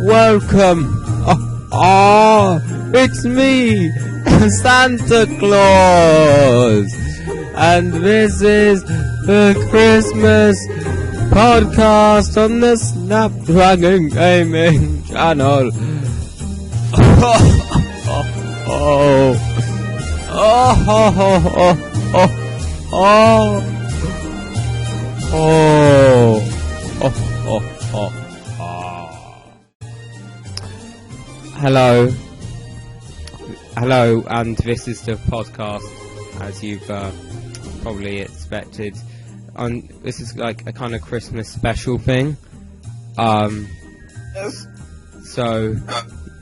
Welcome. It's me, Santa Claus, and this is the Christmas podcast on the SnapDragon gaming channel. Hello, and this is the podcast, as you've probably expected. This is like a kind of Christmas special thing. So,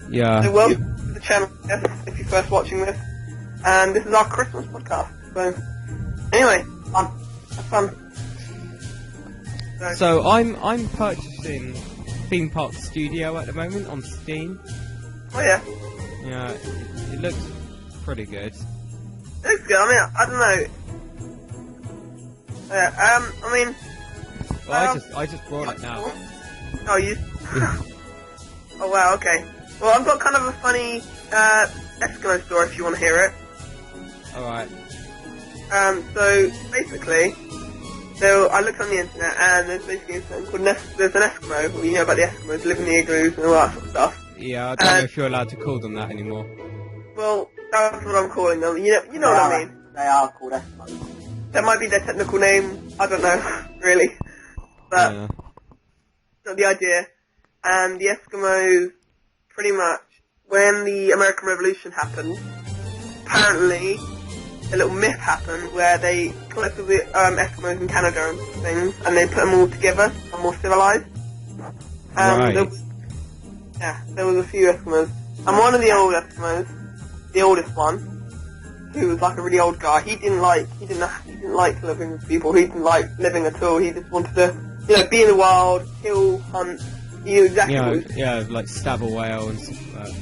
yeah. So welcome to the channel, if you're first watching this, and this is our Christmas podcast. So, anyway, have fun. So I'm purchasing Theme Park Studio at the moment on Steam. Oh yeah. Yeah, it looks pretty good. It looks good. I mean, I don't know. Well, I just brought it now. Oh, you? Oh wow, okay. Well, I've got kind of a funny Eskimo story if you want to hear it. Alright. So basically, I looked on the internet and there's basically something called there's an Eskimo. Well, you know about the Eskimos, live in the igloos and all that sort of stuff. Yeah, I don't know if you're allowed to call them that anymore. Well, that's what I'm calling them. You know what I mean? They are called Eskimos. That might be their technical name. I don't know, really. But Yeah. that's not the idea. And the Eskimos, pretty much, when the American Revolution happened, apparently a little myth happened where they collected the Eskimos in Canada and things, and they put them all together and more civilized. Right. There was a few Eskimos, and one of the old Eskimos, the oldest one, who was like a really old guy, he didn't like living with people. He didn't like living at all. He just wanted to, be in the wild, kill, hunt. He knew exactly what he was. Yeah, like stab a whale and stuff like that.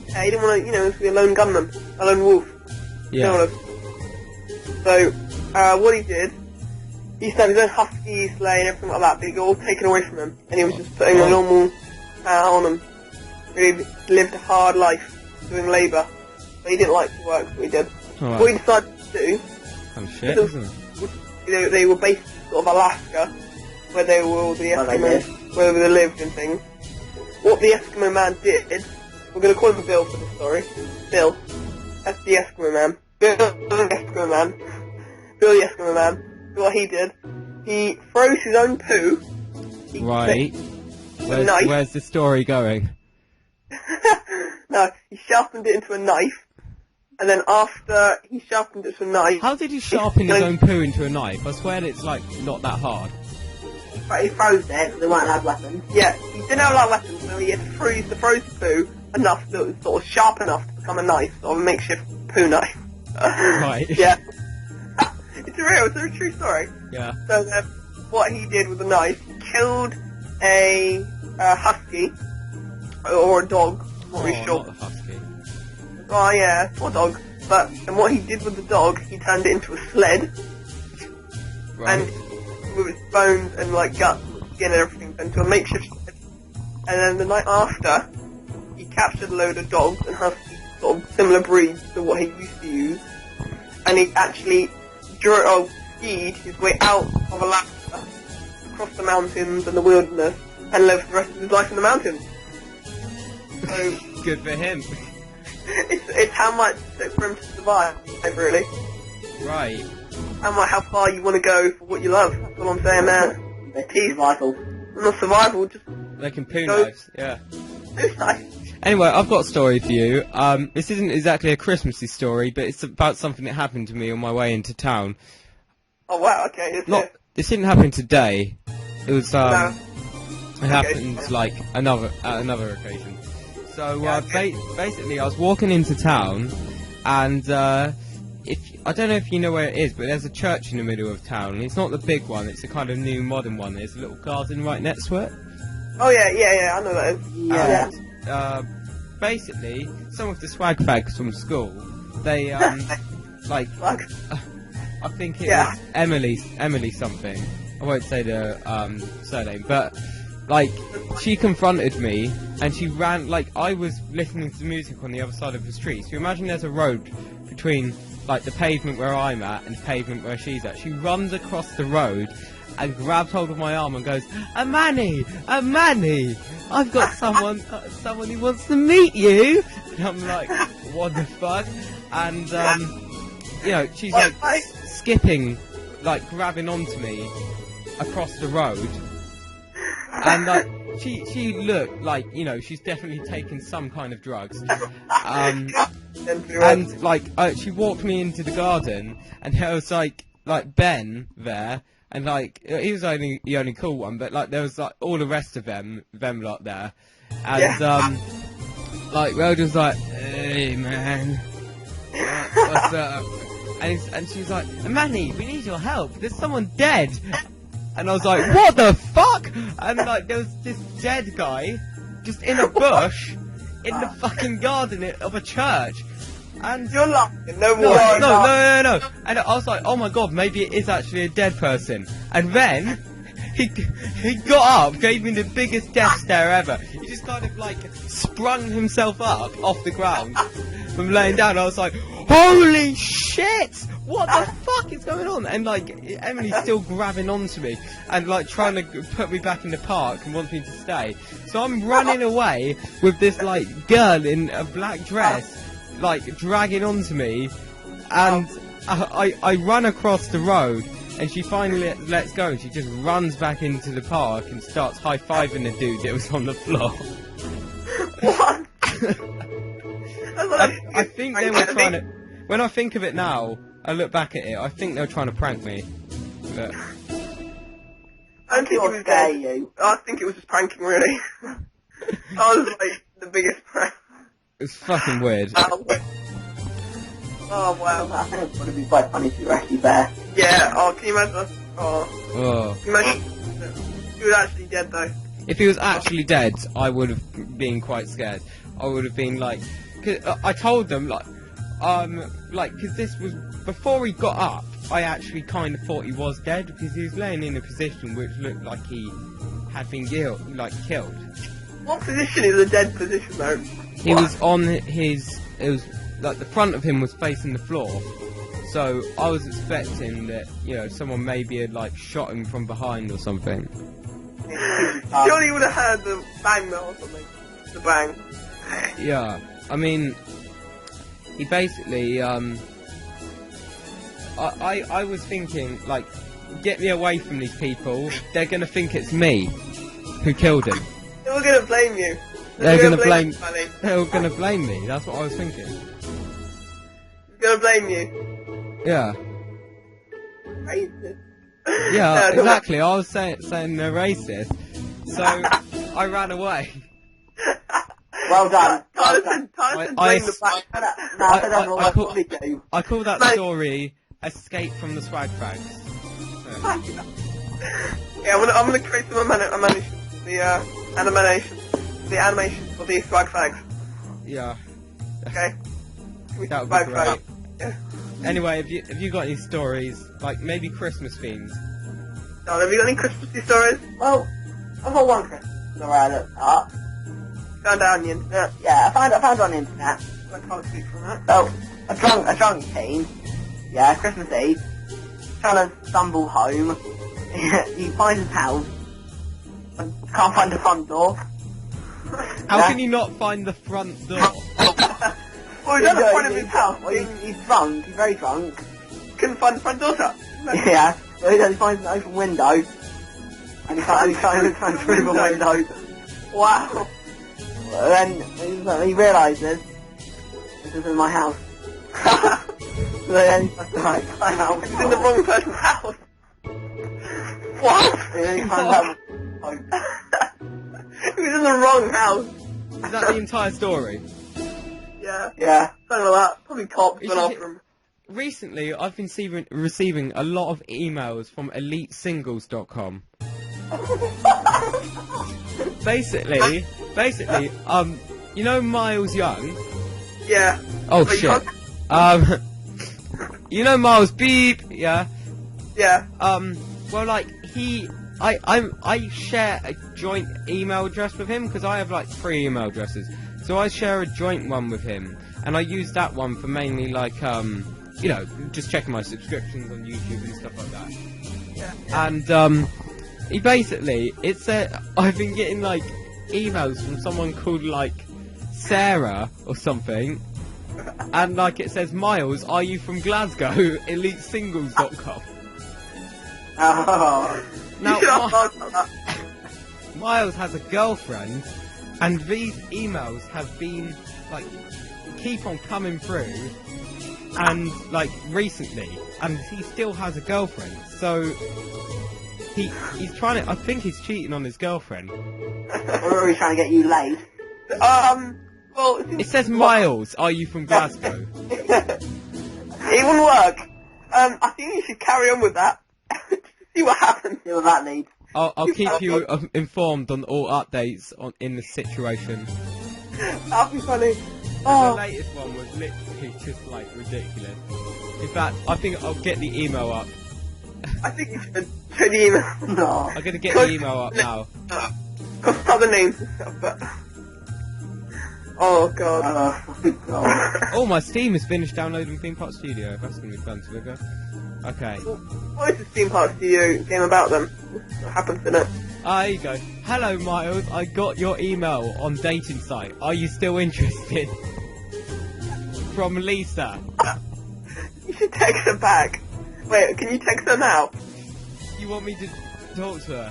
Yeah, he didn't want to, be a lone gunman, a lone wolf. Yeah. So, what he did, he started his own husky sleigh and everything like that, but it got all taken away from him, and he was just putting a normal on him. Really lived a hard life doing labour, but he didn't like to work, so he did. Right. What he decided to do, Shit, isn't it? they were based in sort of Alaska, where they were all the Eskimos, where they lived and things. What the Eskimo man did, we're going to call him Bill for the story. Bill. That's the Eskimo man. Bill the Eskimo man. Bill the Eskimo man. What he did, he froze his own poo. Right. Where's the story going? No, he sharpened it into a knife. And then after he sharpened it to a knife... How did he sharpen his own poo into a knife? I swear it's like not that hard. But he froze it because they weren't allowed weapons. Yeah, he didn't have a lot of weapons, so he had to freeze the poo enough that it was sort of sharp enough to become a knife, sort of a makeshift poo knife. Right. Yeah. It's a true story. Yeah. So what he did with the knife, he killed a husky, or a dog, not really sure. Not a husky. Oh yeah, or dog. And what he did with the dog, he turned it into a sled, Right. and with its bones and like guts, skin and everything, into a makeshift sled. And then the night after, he captured a load of dogs and huskies, sort of similar breeds to what he used to use, and he actually skied his way out of Alaska, across the mountains and the wilderness, and lived the rest of his life in the mountains. So Good for him. it's how much it took for him to survive, really. Right. How far you want to go for what you love. That's all I'm saying, man. It's survival. Not survival, just They can poo Go- knives, yeah. suicide. Anyway, I've got a story for you. This isn't exactly a Christmassy story, but it's about something that happened to me on my way into town. Oh wow, okay. This didn't happen today. It was No. it happened like another occasion. So Yeah, okay. basically, I was walking into town, and I don't know if you know where it is, but there's a church in the middle of town. It's not the big one; it's a kind of new modern one. There's a little garden right next to it. Oh yeah, I know that is. Yeah. Basically, some of the swag fags from school, they like, Fuck. I think it Yeah. was Emily something. I won't say the surname, but like she confronted me and she ran. Like I was listening to music on the other side of the street. So you imagine there's a road between like the pavement where I'm at and the pavement where she's at. She runs across the road and grabs hold of my arm and goes, Amani, I've got someone who wants to meet you. And I'm like, what the fuck? And you know, she's like skipping, like grabbing onto me across the road, and like she looked like, you know, she's definitely taken some kind of drugs. And like she walked me into the garden, and there was like Ben there, and like he was only the only cool one, but like there was like all the rest of them lot there, and like we were just like, hey man, what's up? And she's like, Manny, we need your help. There's someone dead. And I was like, what the fuck? And like there was this dead guy just in a bush in the fucking garden of a church. And You're laughing, no more. no. And I was like, oh my god, maybe it is actually a dead person. And then he got up, gave me the biggest death stare ever. He just kind of like sprung himself up off the ground from laying down. I was like, holy shit! What the fuck is going on? And like Emily's still grabbing onto me and like trying to put me back in the park and wants me to stay. So I'm running away with this like girl in a black dress, like dragging onto me, and I run across the road, and she finally lets go, and she just runs back into the park and starts high-fiving the dude that was on the floor. What? I think they were trying to. When I think of it now, I look back at it, I think they were trying to prank me. But I don't think it was dare dead. you. I think it was just pranking, really. That was like the biggest prank. it's fucking weird. Oh wow. I think it's going to be quite funny if you were actually there. Yeah. Oh, can you imagine us? Oh. Oh. Can you imagine? He was actually dead though. If he was actually dead, I would have been quite scared. I would have been like, cause, I told them because this was before he got up. I actually kind of thought he was dead because he was laying in a position which looked like he had been killed. What position is a dead position though? He was on his. It was like the front of him was facing the floor. So I was expecting that, you know, someone maybe had like shot him from behind or something. Surely you would have heard the bang though or something. The bang. Yeah, I mean, he basically, I was thinking, like, get me away from these people, they're gonna think it's me who killed him. They were gonna blame you. They're gonna blame me, that's what I was thinking. They're gonna blame you. Yeah. Racist. Yeah, No, exactly, I was saying they're racist, so I ran away. Well done. Well Tyler done. said I- blame the black man. No, I don't know what call- to do. I call that Mate. story Escape from the Swag Fags. Yeah, I'm gonna create some animation. The animation for the swag fags. Yeah, Okay. that would Swag be great. fags. Yeah. Anyway, have you got any stories, like maybe Christmas themed? Now, have you got any Christmassy stories? Well, I've got one Christmas story I looked up. Found out on the internet. Yeah, I found it on the internet. I can't speak from that. So, a drunk teen, yeah, Christmas Eve, trying to stumble home. He finds his house, and can't find the front door. How Yeah. can you not find the front door? Oh, he's at the front of his house. Well, he's drunk, he's very drunk. Couldn't find the front door shut. Yeah, so he finds an open window, and he can't through the window. Wow. Then he realises, this is my house. So then he's like, right, my house. He's in the wrong person's house. What? And then he finds out, He was in the wrong house. Is that the entire story? Yeah. yeah. Something like that. Probably cops You went should- after him. Recently, I've been receiving a lot of emails from EliteSingles.com. Basically, you know Miles Young? Yeah. Oh But you shit. can't- You know Miles, beep, yeah. Yeah. Well, like, I share a joint email address with him, because I have, like, 3 email addresses. So I share a joint one with him, and I use that one for mainly, like, you know, just checking my subscriptions on YouTube and stuff like that. Yeah. And, he basically, I've been getting, like, emails from someone called, like, Sarah or something, and, like, it says, Miles, are you from Glasgow? EliteSingles.com. Oh. Now, You should have thought about that. Miles has a girlfriend, and these emails have been, like, keep on coming through, and, like, recently, and he still has a girlfriend, so he's trying to, I think he's cheating on his girlfriend. Or are we trying to get you laid? Well, It says, Miles, are you from Glasgow? It wouldn't work. I think you should carry on with that. See what happens. See what that needs. I'll keep you informed on all updates in the situation. That'd be funny. The Oh, latest one was literally just, like, ridiculous. In fact, I think I'll get the email up. I think you should show the email. No. I'm gonna get the email up now. Got other names and stuff, but... Oh, God. God. Oh, my Steam has finished downloading Theme Park Studio. That's gonna be fun to look at. Okay. What is the Theme Park Studio game about then? What happens in it? There you go. Hello, Miles. I got your email on dating site. Are you still interested? From Lisa. You should text her back. Wait, can you text her now? You want me to talk to her?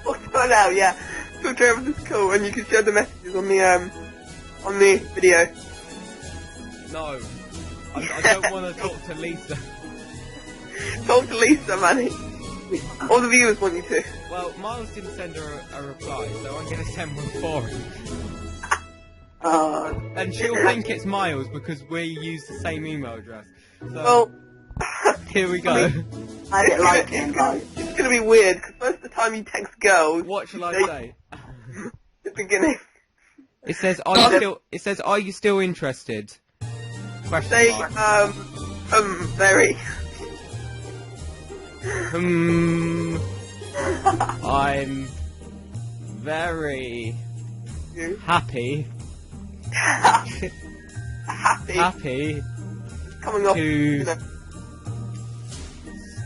What's her now? Yeah. Talk to her over this call, and you can share the messages on the video. No. I don't want to talk to Lisa. Talk to Lisa, Manny. All the viewers want you to. Well, Miles didn't send her a reply, so I'm gonna send one for him. And she'll think it's Miles because we use the same email address. So, Well, here we go. I didn't like him, guys. it's gonna be weird, because most of the time you text girls, What shall I say? at the beginning, It says, are you still interested? Question say, mark. very. I'm very You. happy Happy. Coming off, to you know.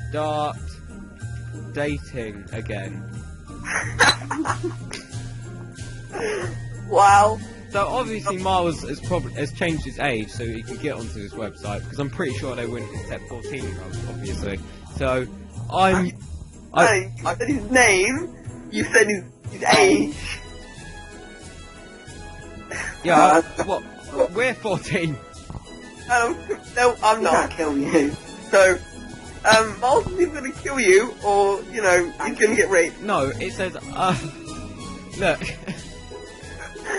start dating again. Wow. So obviously Miles has changed his age so he can get onto his website, because I'm pretty sure they wouldn't accept 14-year-olds, obviously. So Hey, you said his name, you said his age. yeah, what? We're 14. No, I'm I'm not. gonna kill you. So, Miles is either gonna kill you, or, you know, he's gonna get raped. No, it says, look.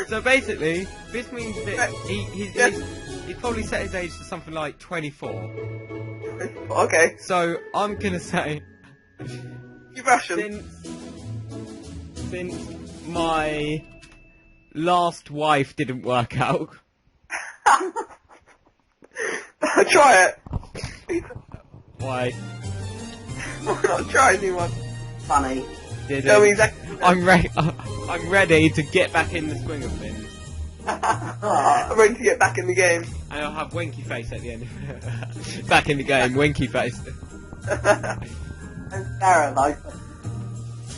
So basically, this means that he's probably set his age to something like 24. Okay. So I'm gonna say, You Russian. since my last wife didn't work out, Try it. why Why not try anyone? Funny. didn't? Tell me exactly. I'm ready to get back in the swing of things, I'm ready to get back in the game. and I'll have Winky Face at the end. Back in the game, Winky Face. And Sarah, though.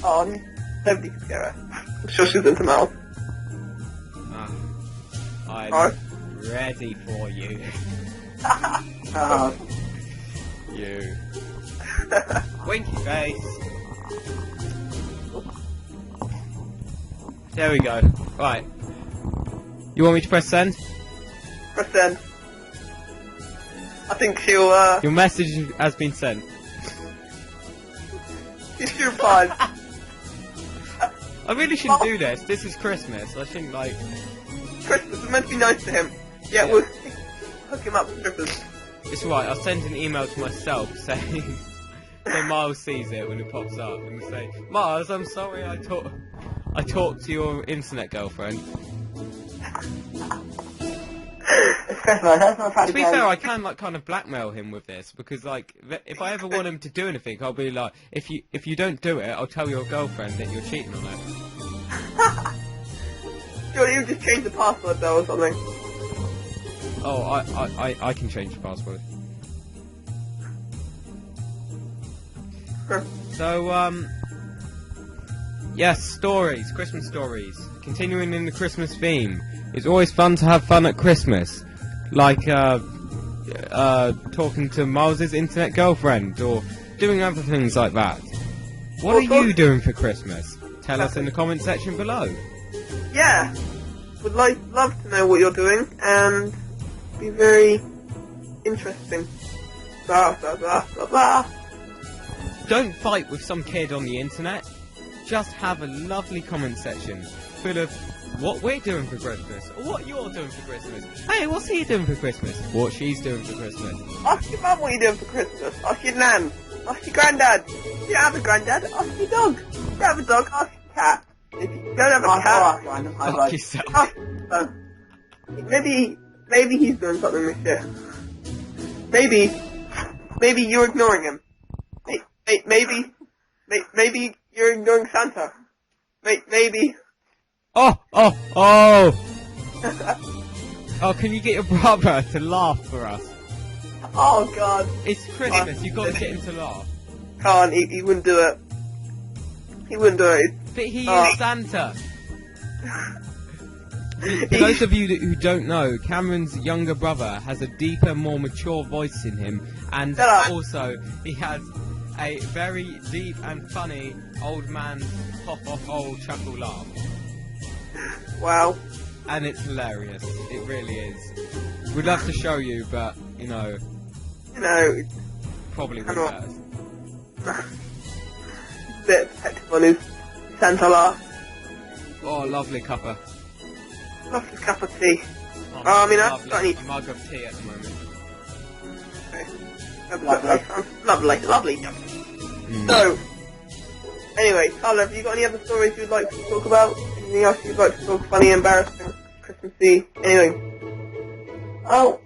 Oh, nobody can scare her. I'm sure she's into Miles. I'm Alright. ready for you. Oh, You. Winky Face. There we go. Right. You want me to press send? Press send. I think she'll, Your message has been sent. she replies. I really shouldn't do this. This is Christmas. I shouldn't, like... Christmas is meant to be nice to him. Yeah, we'll hook him up with strippers. It's right, I'll send an email to myself saying... so Miles sees it when it pops up and say, Miles, I'm sorry I talked to your internet girlfriend. Christmas. That's not trying To to be go. fair, I can like kind of blackmail him with this because like if I ever want him to do anything, I'll be like, if you don't do it, I'll tell your girlfriend that you're cheating on her. Surely you just change the password though or something. Oh, I can change the password. So yes, stories, Christmas stories. Continuing in the Christmas theme. It's always fun to have fun at Christmas. Like, talking to Miles's internet girlfriend, or doing other things like that. What are you doing for Christmas? Tell us in the comment section below. Yeah, would love to know what you're doing, and be very interesting. Blah, blah, blah, blah, blah. Don't fight with some kid on the internet. Just have a lovely comment section full of what we're doing for Christmas, or what you're doing for Christmas. Hey, what's he doing for Christmas? What she's doing for Christmas. Ask your mum what you're doing for Christmas. Ask your nan. Ask your granddad. If you have a granddad, ask your dog. If you have a dog, ask your cat. If you don't have a cat, Fuck yourself. ask your son. Maybe he's doing something this year. Maybe you're ignoring him. Maybe you're ignoring Santa. Maybe. Oh! Oh, can you get your brother to laugh for us? Oh God. It's Christmas, you've got to get him to laugh. Can't. He wouldn't do it. He wouldn't do it. But he is Santa. For those of you who don't know, Cameron's younger brother has a deeper, more mature voice in him, and also he has a very deep and funny old man pop-off old chuckle laugh. Wow. And it's hilarious. It really is. We'd love to show you, but, you know, probably wouldn't let us. Bit effective on his Santa laugh. Oh, lovely cuppa. Lost his cup of tea. Oh, I mean, lovely. I need A mug of tea at the moment. Lovely. So, anyway, Tyler, have you got any other stories you'd like to talk about? Anything else you'd like to talk funny, embarrassing, Christmassy, anything? Oh,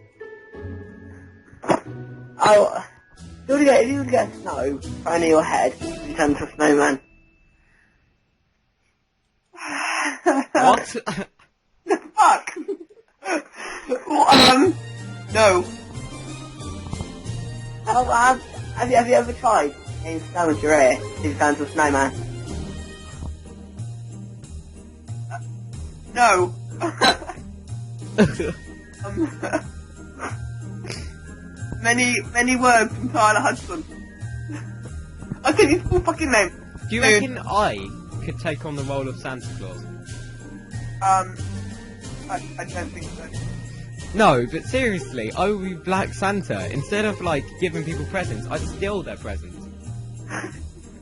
if you would get snow thrown in your head, you turn into a snowman. What? Fuck! No. Oh, have you ever tried getting snow into your ear to turn into a snowman? No. Many words from Tyler Hudson. I think his full fucking name. Do you reckon I could take on the role of Santa Claus? I don't think so. No, but seriously, I would be Black Santa. Instead of, like, giving people presents, I'd steal their presents.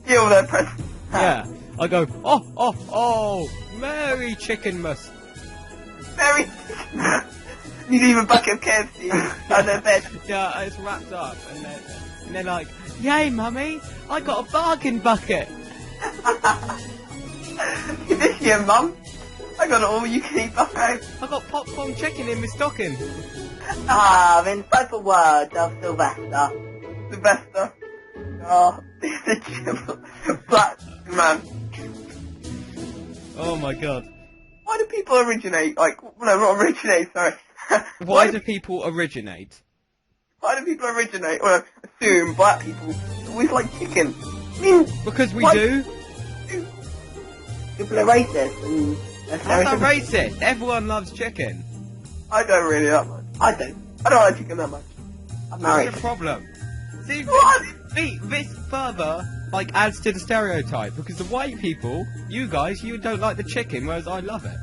Steal their presents. Yeah. I go, oh, Merry Chickenmas. Very. You leave a bucket of KFC on their bed. Yeah, it's wrapped up, and they're like, yay, mummy, I got a bargain bucket. This year, Mum, I got an all-you-can-eat buffet. I got popcorn chicken in my stocking. In special words of Sylvester. Sylvester. Oh, the black man. Oh my god. Why do people originate? Like, no, not originate, sorry. Why do people originate? Why do people originate, or assume black people always like chicken? I mean, Because we do. People are racist and That's not racist. Everyone loves chicken. I don't really that much. I don't. I don't like chicken that much. I'm married. That's the problem. See, What? this further, like, adds to the stereotype, because the white people, you guys, you don't like the chicken, whereas I love it.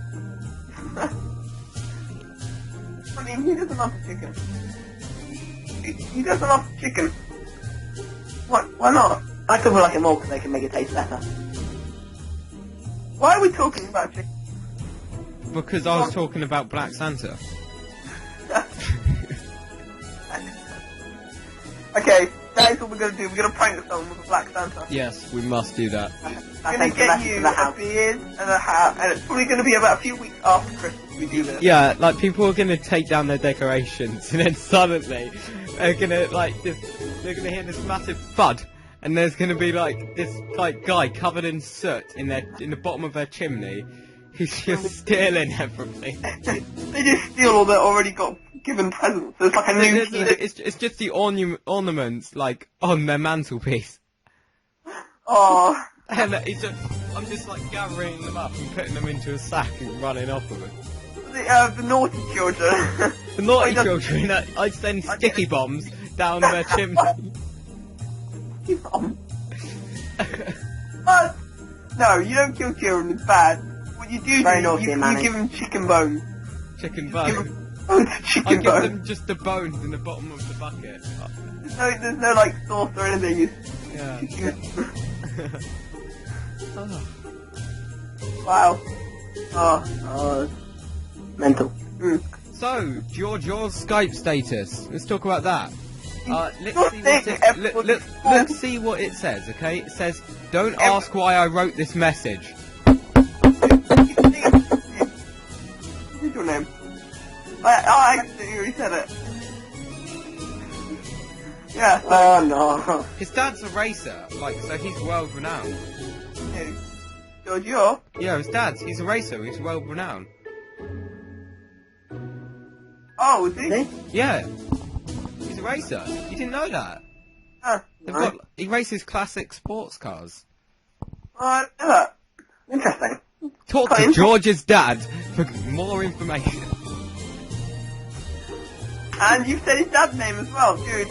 I mean, he doesn't love the chicken. He doesn't love the chicken. Why not? I still like it more because they can make it taste better. Why are we talking about chicken? Because I was talking about Black Santa. Okay, That is what we're gonna do. We're gonna prank someone with a black Santa. Yes, we must do that. We're gonna get you a beard and a hat, and it's probably gonna be about a few weeks after Christmas we do this. Yeah, like people are gonna take down their decorations, and then suddenly they're gonna they're gonna hear this massive thud, and there's gonna be like this like guy covered in soot in the bottom of their chimney. He's just stealing everything. They just steal all their already got given presents. So it's like a new. It's just the ornaments like on their mantelpiece. Oh. And I'm just like gathering them up and putting them into a sack and running off with it. The naughty children. The naughty children, I send sticky bombs down their chimney. No, you don't kill children, it's bad. What you do you give them chicken bones. Chicken bones. Chicken I give bones. them just the bones in the bottom of the bucket. There's no like sauce or anything. Yeah. Oh. Wow. Oh. Mental. So, George, your Skype status. Let's talk about that. Let's see what it says, okay? It says, don't ask why I wrote this message. What's your name? I accidentally already said it. Yeah. Oh no. His dad's a racer, so he's world renowned. George, you're? Yeah, his dad's. He's a racer. He's world renowned. Oh, is he? Yeah. He's a racer. You didn't know that? He races classic sports cars. Oh, I know that. Interesting. Talk to George's dad for more information. And you said his dad's name as well, dude.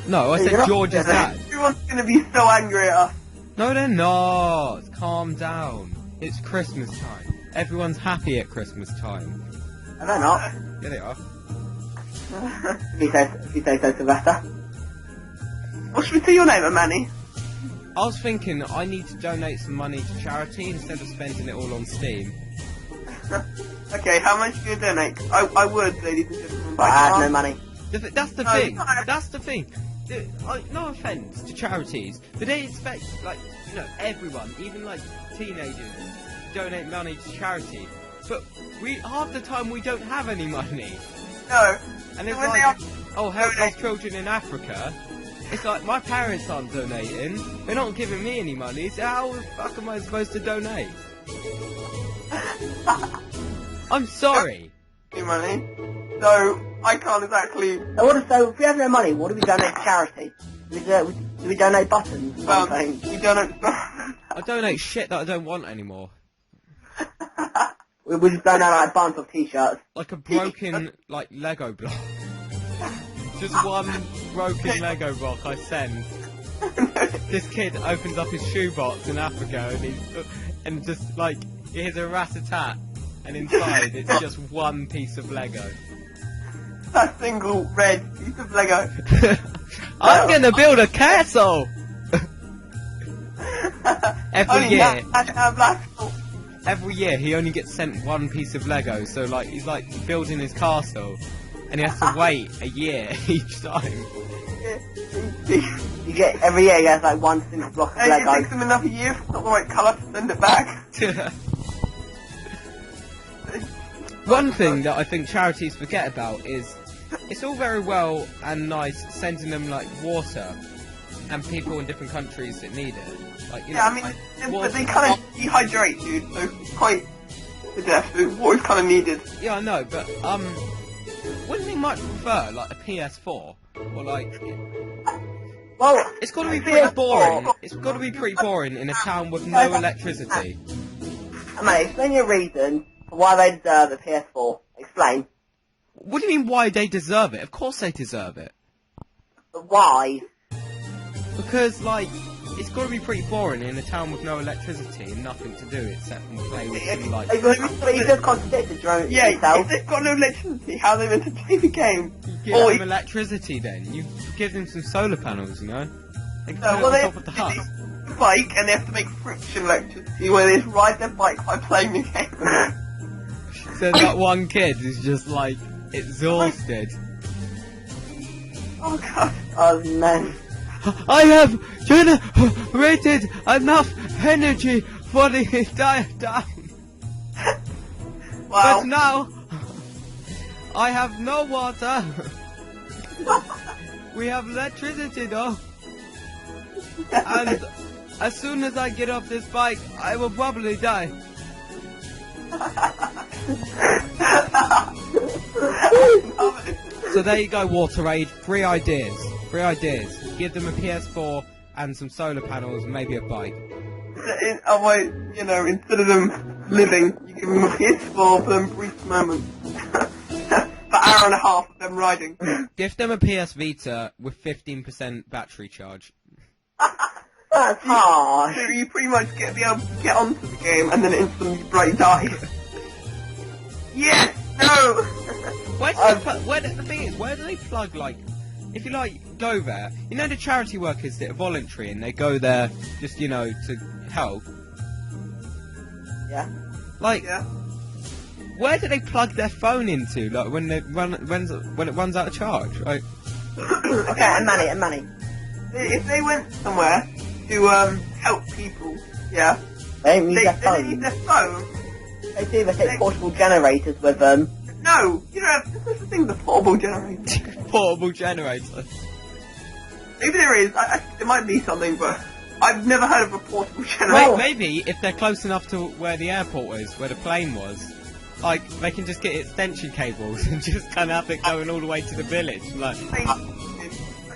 No, I said George's dad. Everyone's gonna be so angry at us. No, they're not. Calm down. It's Christmas time. Everyone's happy at Christmas time. I don't know. Yeah, they are. If you say so, Sylvester. What should we say your name, Manny? I was thinking I need to donate some money to charity instead of spending it all on Steam. Okay, how much do you donate? I would, ladies and gentlemen, but I I have no can't. money. That's the thing. That's the thing. No offense to charities, but they expect, everyone, even teenagers, to donate money to charity. But half the time we don't have any money. No. And it's when help those children in Africa. It's like, my parents aren't donating. They're not giving me any money. So how the fuck am I supposed to donate? I'm sorry. Money. So I can't exactly. So if we have no money, what do we donate to charity? Do we donate buttons? You donate. I donate shit that I don't want anymore. we just donate a bunch of t-shirts. Like a broken Lego block. Just one broken Lego block I send. This kid opens up his shoebox in Africa and he hears a rat-a-tat, and inside it's just one piece of Lego. A single red piece of Lego. I'm gonna build a castle! Every year he only gets sent one piece of Lego, so he's building his castle, and he has to wait a year each time. Every year he gets one single block of Lego. It takes him enough a year if it's not the right colour to send it back. One thing that I think charities forget about is it's all very well and nice sending them water and people in different countries that need it. But they kind of dehydrate, dude. So quite to death. So water's kind of needed. Yeah, I know, but wouldn't they much prefer a PS4 or Well, it's got to be pretty boring. It's got to be pretty boring in a town with no electricity. Mate, explain your reason for why they deserve a PS4. Explain. What do you mean why they deserve it? Of course they deserve it. But why? Because, it's got to be pretty boring in a town with no electricity and nothing to do except play with some, But you just contradicted your own Yeah, yourself. if they've got no electricity, how are they meant to play the game? You give them electricity then. You give them some solar panels, you know? They can put it on top of the hut. They bike and they have to make friction electricity where they just ride their bike by playing the game. So that one kid is just, exhausted. Oh god. Oh man. I have generated enough energy for the entire town. Wow. But now, I have no water. We have electricity though. And as soon as I get off this bike, I will probably die. So there you go, Water Aid. 3 ideas. 3 ideas. Give them a PS4 and some solar panels, and maybe a bike. Oh wait, you know, instead of them living, you give them a PS4 for them brief moments. For hour and a half of them riding. Give them a PS Vita with 15% battery charge. That's harsh. So you pretty much be able to get onto the game and then instantly bright die. Yes! No! The thing is, where do they plug, like, if you, like, go there, you know the charity workers that are voluntary and they go there just, you know, to help? Yeah. Like, Yeah. where do they plug their phone into, like, when it runs out of charge? Like, Okay, and money. If they went somewhere to help people, yeah, They don't use their they need phone. their phone. They do, they take portable generators with them. No, you don't have, this is the thing, the portable generator. portable generator. Maybe there is, there might be something, but I've never heard of a portable generator. Well- Maybe if they're close enough to where the airport is, where the plane was, like, they can just get extension cables and just kind of have it going all the way to the village. Like,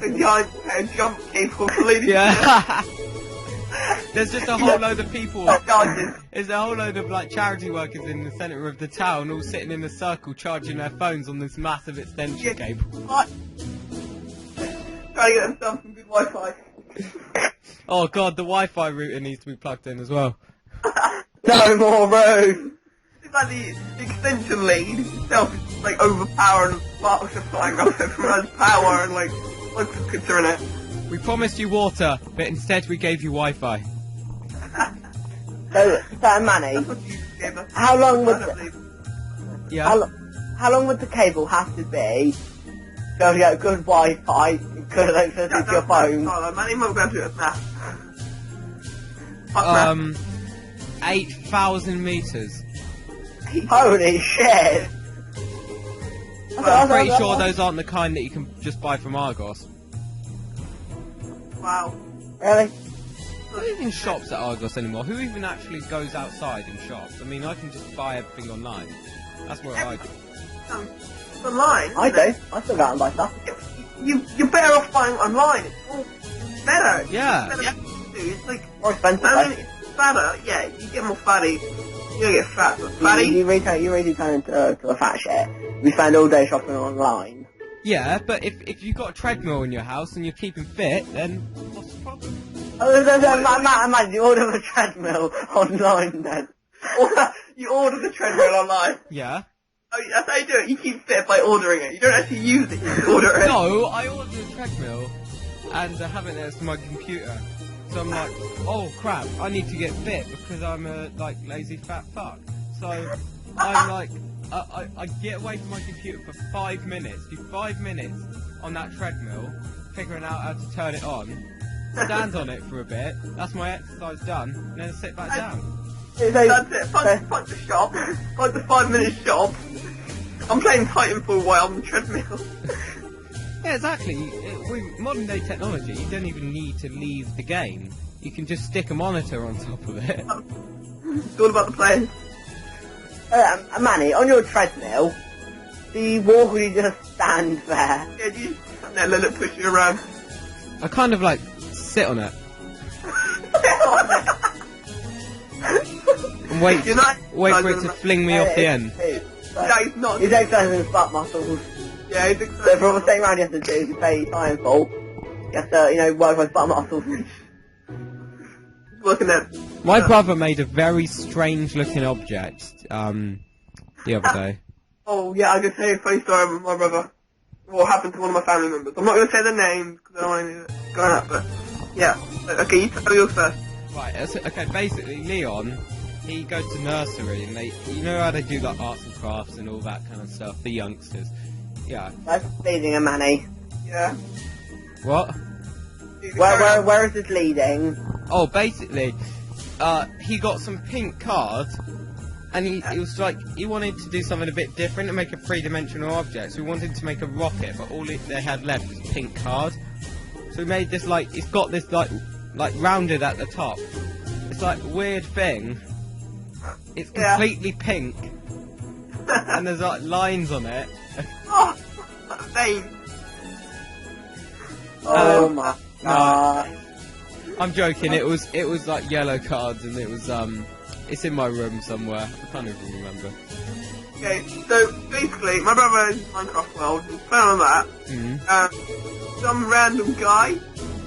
A giant jump cable for ladies. yeah. There's just a whole load of people. Charges. There's a whole load of, like, charity workers in the centre of the town, all sitting in a circle charging their phones on this massive extension cable. What? Trying to get themselves some good Wi-Fi. Oh god, the Wi-Fi router needs to be plugged in as well. No more room! It's like the extension lead itself is like overpowering sparks are flying off it from its power and like sockets are in it. We promised you water, but instead we gave you Wi-Fi. So money. That's what you gave us. How long would I don't believe. Yeah. how long would the cable have to be to get good Wi-Fi, good electricity to your phone? Man, might be able to do it now. 8,000 meters. Holy shit! I'm pretty sure those aren't the kind that you can just buy from Argos. Wow. Really? Not even shops at Argos anymore. Who even actually goes outside and shops? I mean, I can just buy everything online. That's what I do. Online. I isn't do. it? I still go out and buy stuff. You're better off buying online. It's all better. Yeah. It's better to do. It's like, More expensive I though. mean, it's fatter. Yeah, you get more fatty. You don't get fat, but fatty. You really turn into a fat shit. We spend all day shopping online. Yeah, but if you've got a treadmill in your house and you're keeping fit, then what's the problem? Man, you order the treadmill online then. You order the treadmill online. Yeah. Oh, that's how you do it. You keep fit by ordering it. You don't actually use it. You just order it. No, I ordered a treadmill and I have it next to my computer. So I'm like, oh crap, I need to get fit because I'm a like lazy fat fuck. So I'm like, I get away from my computer for 5 minutes, do 5 minutes on that treadmill, figuring out how to turn it on, stand on it for a bit, that's my exercise done, and then sit back down. That's it. Fuck the shop. Fuck the 5-minute shop. I'm playing Titanfall while on the treadmill. Yeah, exactly. With modern day technology, you don't even need to leave the game. You can just stick a monitor on top of it. It's all about the players. Manny, on your treadmill, do you walk or do you just stand there? Yeah, you stand there, let it push you around. I kind of like sit on it and wait You're not for it to fling me off the end. No, he's not. He's exercising his butt muscles. Yeah, he's So excited. for all the same round you have to do to play Titanfall, you have to, work on his butt muscles. Looking at. My brother made a very strange looking object the other day. Oh, yeah, I can tell you a funny story with my brother. What happened to one of my family members. I'm not going to say the name because I don't want to go on up, but yeah. Okay, you tell yours first. Right, okay, basically Leon, he goes to nursery and you know how they do like arts and crafts and all that kind of stuff, the youngsters. Yeah. That's pleasing a Manny. Yeah. What? Where is this leading? Oh, basically, he got some pink cards, and he was like, he wanted to do something a bit different and make a three-dimensional object. So he wanted to make a rocket, but all they had left was pink cards. So he made this like, it's got this like rounded at the top. It's like weird thing. It's completely pink, and there's like lines on it. Oh, vein. Oh my god. I'm joking. It was like yellow cards, and it was it's in my room somewhere. I can't even remember. Okay, so basically, my brother is in Minecraft World, he's playing on that. Some random guy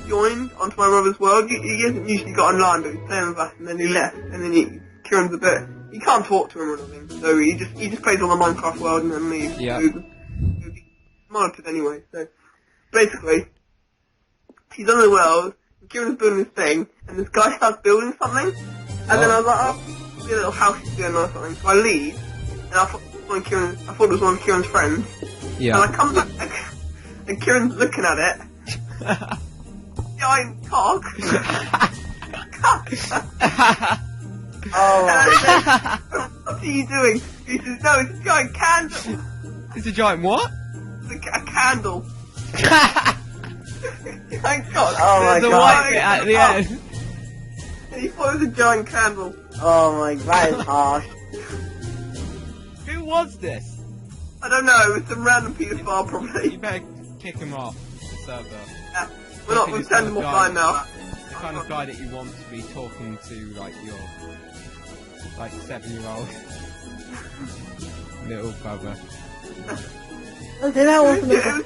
joined onto my brother's world. He hasn't usually got online, but he's playing with us, and then he left, and then Kieran's a bit. You can't talk to him or anything, so he just plays on the Minecraft World and then leaves. Yeah. He's monitored anyway. So basically, he's on the world. Kieran's building this thing, and this guy starts building something, and then I was like, oh, a little house he's doing or something. So I leave, and I thought it was one of Kieran's friends. Yeah. And I come back, and Kieran's looking at it. Giant cock. Oh my god. What are you doing? He says, no, it's a giant candle. It's a giant what? It's a candle. Thank God. Oh my There's a god. white bit at the end. And he thought it was a giant candle. Oh my god, that is harsh. Who was this? I don't know, it's some random paedophile You probably. better kick him off the server. Yeah. We're sending him offline now. The kind of guy that you want to be talking to, like your 7-year-old little brother. Okay, that It wasn't was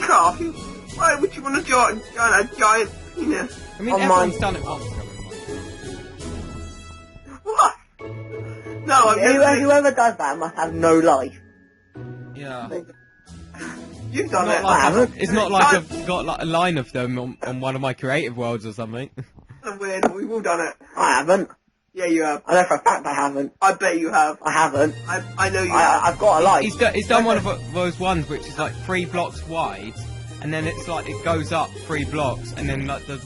Minecraft. Why would you want to join a giant penis? I mean, On everyone's mine. done it once. Haven't What? No, I'm Whoever does that must have no life. they? Yeah. You've done Not it. like I haven't. it's not like I've got like a line of them on one of my creative worlds or something. That's weird, but we've all done it. I haven't. Yeah, you have. I know for a fact I haven't. I bet you have. I haven't. I know you have. I've got a life. He's done one of those ones which is like 3 blocks wide, and then it's like it goes up 3 blocks, and then like the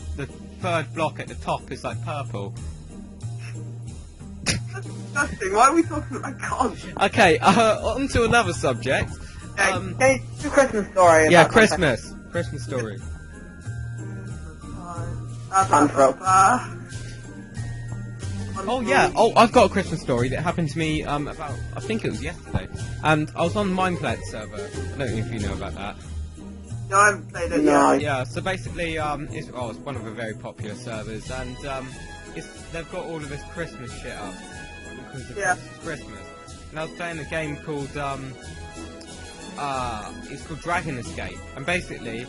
third block at the top is like purple. That's disgusting. Why are we talking about God? Okay, on to another subject. Hey, do Christmas story. Yeah, about Christmas story. Fun throw. Oh yeah, I've got a Christmas story that happened to me about, I think it was yesterday, and I was on the Minecraft server. I don't know if you know about that. No, I haven't played it No. yet. Yeah, so basically, it's one of the very popular servers, and they've got all of this Christmas shit up because of Christmas. And I was playing a game called it's called Dragon Escape, and basically,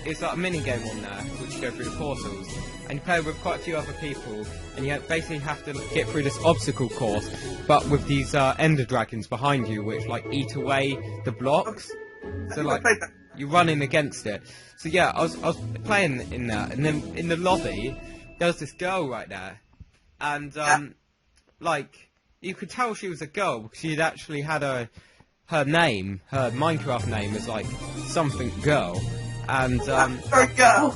it's like a mini game on there, which you go through the portals, and you play with quite a few other people, and you basically have to get through this obstacle course, but with these ender dragons behind you, which like eat away the blocks. So like you're running against it. So yeah, I was playing in that, and then in the lobby there was this girl right there, and like you could tell she was a girl because she'd actually had her name, her Minecraft name is like something girl, and For a girl.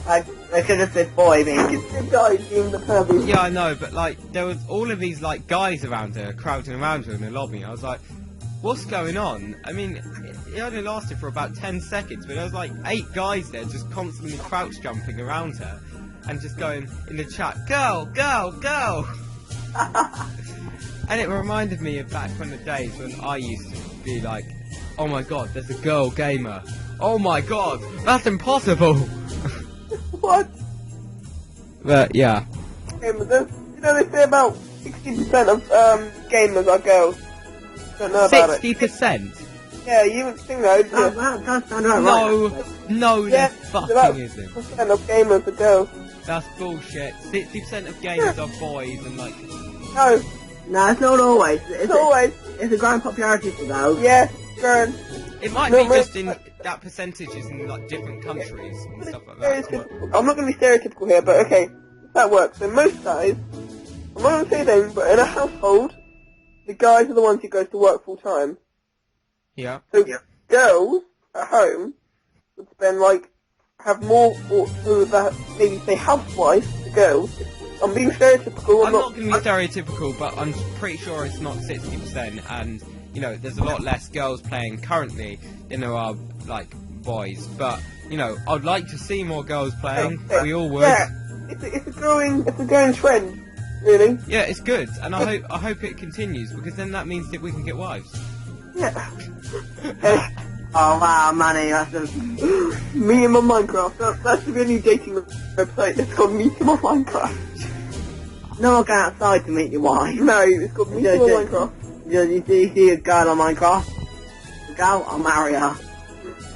I should have said boy, maybe. The guy being the pervy. yeah, I know, but like there was all of these like guys around her, crowding around her in the lobby. I was like, what's going on? I mean, it only lasted for about 10 seconds, but there was like 8 guys there just constantly crouch jumping around her and just going in the chat, go, go, go. And it reminded me of back when the days when I used to be like, oh my god, there's a girl gamer. Oh my god, that's impossible. What? But yeah. Gamers, you know they say about 60% of gamers are girls. Don't know about it. 60%? Yeah, you would think that, Oh, wouldn't that does sound right. No, Yeah, there about fucking isn't. 60% of gamers are girls. That's bullshit. 60% of gamers are boys and like... No, No, it's not always. it's always. It's a growing popularity for those. Yeah, Karen. It might No, be but- just in that percentage is in like different countries and stuff like that. Stereotypical. I'm not going to be stereotypical here, but okay, that works. So most guys, I'm not going to say anything, but in a household, the guys are the ones who go to work full time. Yeah. So girls at home would spend like have more, or that maybe say housewives, the girls. I'm being stereotypical. I'm not going to be stereotypical, but I'm pretty sure it's not 60%, and you know, there's a lot less girls playing currently than there are like boys. But you know, I'd like to see more girls playing. We all would. Yeah, it's a growing trend, really. Yeah, it's good, and I hope it continues, because then that means that we can get wives. Yeah. Oh wow, Manny, that's just... Me and my Minecraft. That should be a new dating website. It's called Meet My Minecraft. No one go outside to meet your wife. No, it's called Meet My Minecraft. You see a girl on Minecraft? A girl, I'll marry her.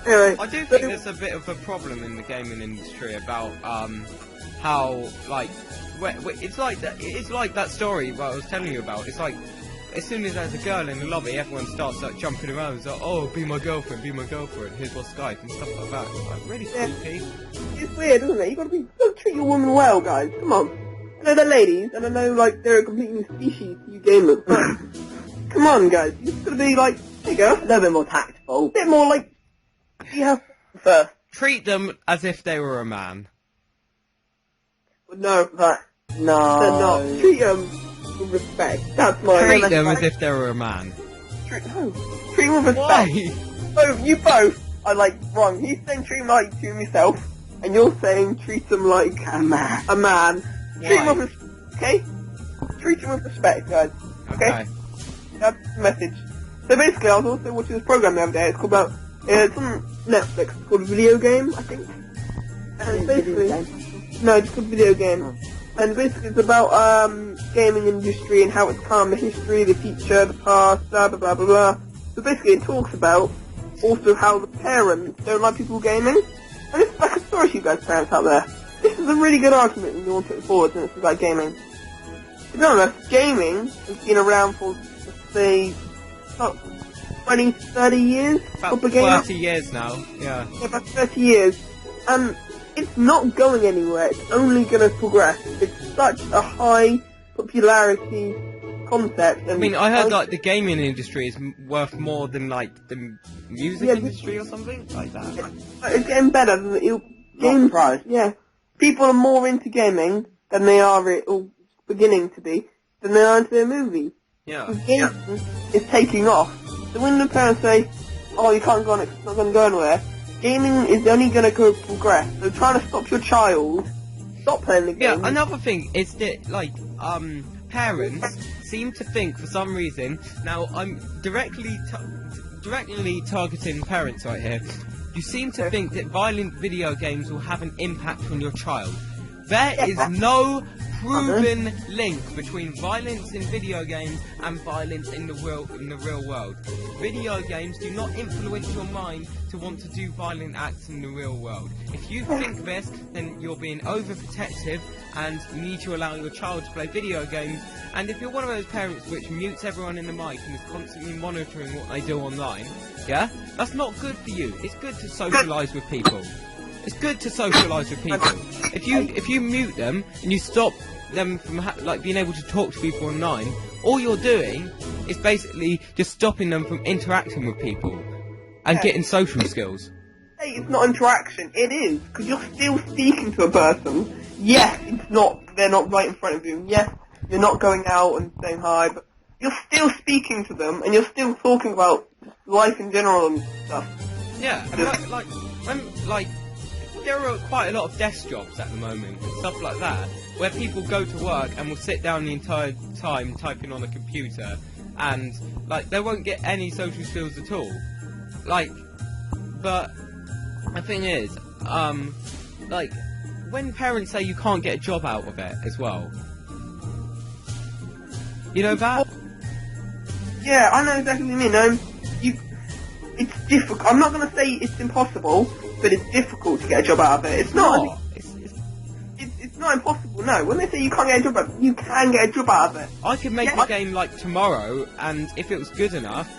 Anyway, I do think there's a bit of a problem in the gaming industry about how like it's like that story that I was telling you about. It's like as soon as there's a girl in the lobby, everyone starts like jumping around. It's like, oh, be my girlfriend, here's what Skype and stuff like that. It's like really creepy. It's weird, isn't it? You gotta treat your woman well, guys. Come on. I know they're ladies, and I know like they're a completely new species to you gamers, but come on, guys. You just gotta be like, there you go, A little bit more tactful. a bit more like, yeah, first. Treat them as if they were a man. But no, But, no. they're not. Treat them with respect. That's my... Treat them as if they were a man. Treat them with respect. Why? You both are like wrong. He's saying treat him like to himself, and you're saying treat him like A man. a man. Treat him Why? with respect, okay? Treat him with respect, guys. Okay. That's the message. So basically, I was also watching this program the other day. It's called about... it's on Netflix. It's called Video Game, I think. And basically... No, it's called Video Game. And basically it's about gaming industry and how it's come, the history, the future, the past, blah blah blah blah blah. So basically it talks about also how the parents don't like people gaming. And it's like a story to you guys parents out there. This is a really good argument when you want to put it forward and it's about gaming. To be honest, gaming has been around for, let's say, about 20, 30 years? About for gaming. 30 years now. Yeah. Yeah, about 30 years. And it's not going anywhere. It's only going to progress. It's such a high popularity concept. And I mean, I heard like the gaming industry is worth more than like the music industry or something like that. It's getting better. Not Games, surprised. yeah. People are more into gaming than they are, or beginning to be, than they are into their movies. Yeah. Gaming is taking off. So when the parents say, oh, you can't go on it, it's not going to go anywhere, gaming is only going to go progress. So trying to stop your child, stop playing the game. Yeah, another thing is that, like, parents seem to think for some reason, now I'm directly targeting parents right here, you seem to think that violent video games will have an impact on your child. There is no proven link between violence in video games and violence in the real world. Video games do not influence your mind to want to do violent acts in the real world. If you think this, then you're being overprotective and you need to allow your child to play video games. And if you're one of those parents which mutes everyone in the mic and is constantly monitoring what they do online, yeah, that's not good for you. It's good to socialise with people. It's good to socialise with people. If you mute them and you stop them from like being able to talk to people online, all you're doing is basically just stopping them from interacting with people and getting social skills. Hey, it's not interaction. It is, because you're still speaking to a person. Yes, they're not right in front of you. Yes, you're not going out and saying hi, but you're still speaking to them and you're still talking about life in general and stuff. Yeah, and like there are quite a lot of desk jobs at the moment and stuff like that, where people go to work and will sit down the entire time typing on a computer, and like they won't get any social skills at all. Like, but the thing is, like when parents say you can't get a job out of it as well, you know that? Yeah, I know exactly what you mean. It's difficult. I'm not going to say it's impossible, but it's difficult to get a job out of it. It's not. It's not impossible, no. When they say you can't get a job out of it, you can get a job out of it. I could make the game like tomorrow, and if it was good enough,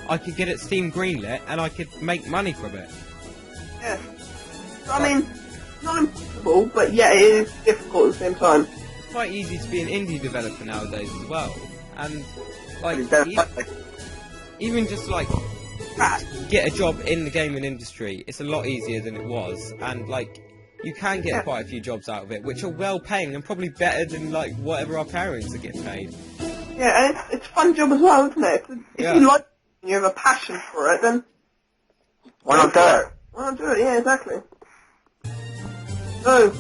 I could get it Steam greenlit, and I could make money from it. Yeah. So, I mean, it's not impossible, but yeah, it is difficult at the same time. It's quite easy to be an indie developer nowadays as well, and like even just like get a job in the gaming industry, it's a lot easier than it was, and like you can get quite a few jobs out of it, which are well paying and probably better than like whatever our parents are getting paid. Yeah, and it's a fun job as well, isn't it? If you like it and you have a passion for it, then Why not do it? why not do it? Yeah, exactly. So,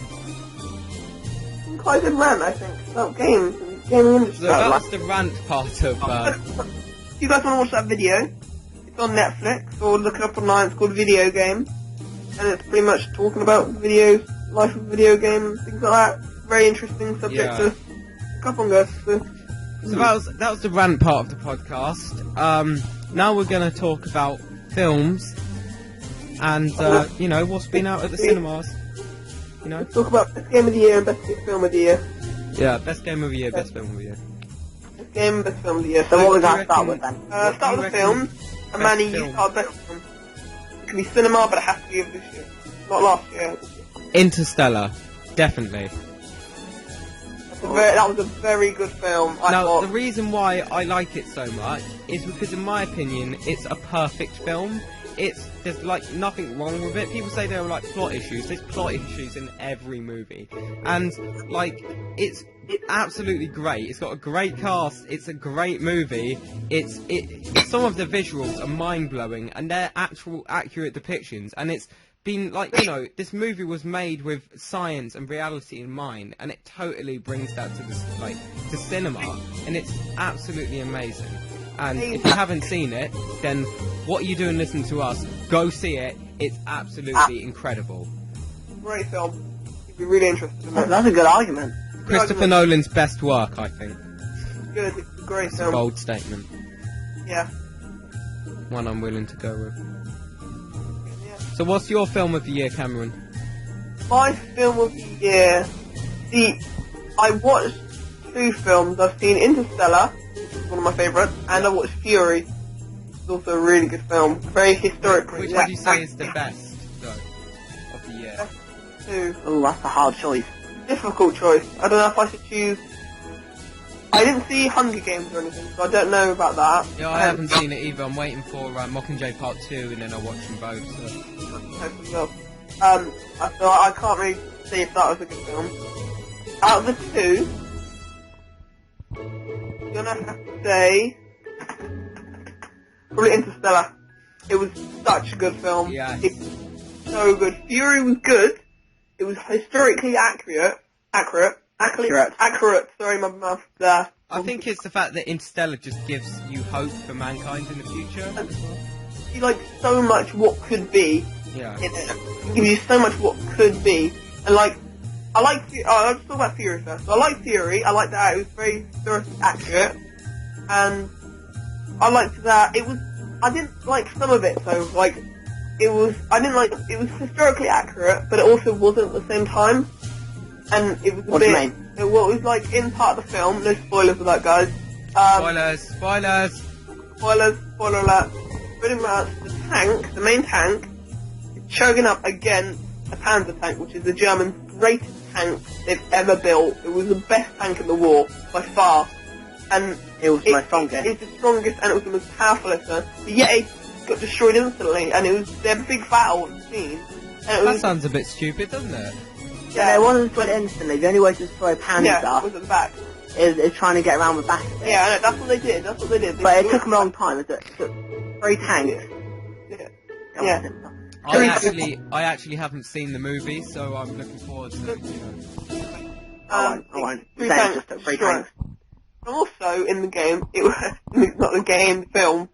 quite a good rant, I think, about games and gaming industry. So that's the rant part of. If you guys want to watch that video, it's on Netflix, or look it up online. It's called Video Game, and it's pretty much talking about life of video game, things like that. Very interesting subject to look up on, guys. So that was the rant part of the podcast. Now we're going to talk about films and you know, what's been out at the cinemas. You know, Let's talk about best game of the year and best film of the year. yeah, best game of the year, best film of the year. Best game, best film of the year. So what was do you I start reckon- with then? Start with the film. And Manny, you start best film. It can be cinema, but it has to be of this year. Not last year. This year. Interstellar, definitely. That was a very good film. I Now, thought. the reason why I like it so much is because, in my opinion, it's a perfect film. There's like nothing wrong with it. People say there are like plot issues. There's plot issues in every movie, and like it's absolutely great. It's got a great cast. It's a great movie. Some of the visuals are mind blowing, and they're accurate depictions. And it's been like, you know, this movie was made with science and reality in mind, and it totally brings that to to cinema, and it's absolutely amazing. And if you haven't seen it, then what are you doing listening to us? Go see it. It's absolutely incredible. Great film. You'd be really interested in it. That's a good argument. Christopher Nolan's best work, I think. Good. It's a great It's a film. bold statement. Yeah. One I'm willing to go with. Yeah. So what's your film of the year, Cameron? My film of the year. See, I watched two films. I've seen Interstellar, which is one of my favourites, and I watched Fury, which is also a really good film. Very historic. Which would you say is the best, though, of the year? Two. Oh, that's a hard choice. Difficult choice. I don't know if I should choose. I didn't see Hunger Games or anything, so I don't know about that. Yeah, I haven't seen it either. I'm waiting for Mockingjay Part 2, and then I'll watch them both. So. So I can't really say if that was a good film. Out of the two, I'm gonna have to say probably Interstellar. It was such a good film. Yeah. It was so good. Fury was good. It was historically accurate. Sorry, my mouth there. I think it's the fact that Interstellar just gives you hope for mankind in the future. You like so much what could be. Yeah. It gives you so much what could be, and like, let's talk about Fury first. So I like Fury. I liked that it was very historically accurate, and I liked that it was. I didn't like some of it, so like, it was historically accurate, but it also wasn't at the same time, and it was a What bit. do you mean? It was like in part of the film. No spoilers for that, guys. Spoilers! Spoiler alert. Pretty much, the main tank, is chugging up against a Panzer tank, which is the Germans' greatest tank they've ever built. It was the best tank in the war, by far. And It was my strongest. It's the strongest, and it was the most powerful ever. But yet it got destroyed instantly, and they had a big battle scene. And it That was, sounds a bit stupid, doesn't it? Yeah, it wasn't destroyed instantly. The only way to destroy a Panzer it was at the back. is trying to get around the back of it. Yeah, I know, that's what they did. They But it blew took them a long time. It took 3 tanks. Yeah. I actually haven't seen the movie, so I'm looking forward to it. I won't. Three Say tanks it just took 3 destroyed. tanks. And also, in the game, it was, not the game, the film,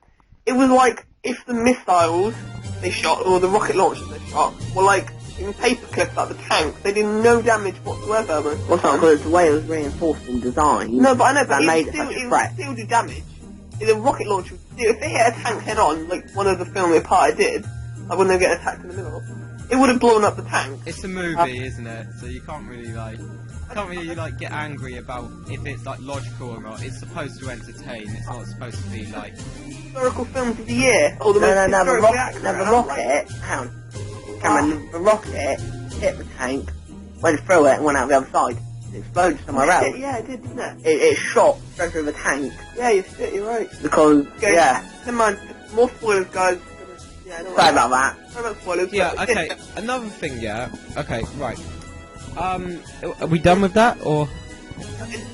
it was like, if the missiles they shot, or the rocket launchers they shot, were like, in paper clips like the tanks, they did no damage whatsoever. Well, it's not because the way it was reinforced and designed. No, but I know, but that it made would it such a still threat. do damage. The rocket launcher would still, if they hit a tank head on, like one of the filming part did, like when they get attacked in the middle, it would have blown up the tank. It's a movie, isn't it? So you can't really get angry about if it's like logical or not. It's supposed to entertain. It's not supposed to be like. Historical films of the year, or the most No, the historically accurate. rocket, hang on. Cameron, the rocket hit the tank, went through it and went out the other side. It exploded somewhere else. Yeah, it did, didn't it? It shot straight through the tank Yeah, you're right. because, Okay, yeah. never mind. more spoilers, guys. Yeah, I don't Sorry know. about that. Sorry about spoilers. Yeah, but- okay. Another thing, yeah. Okay, right. Are we done with that, or?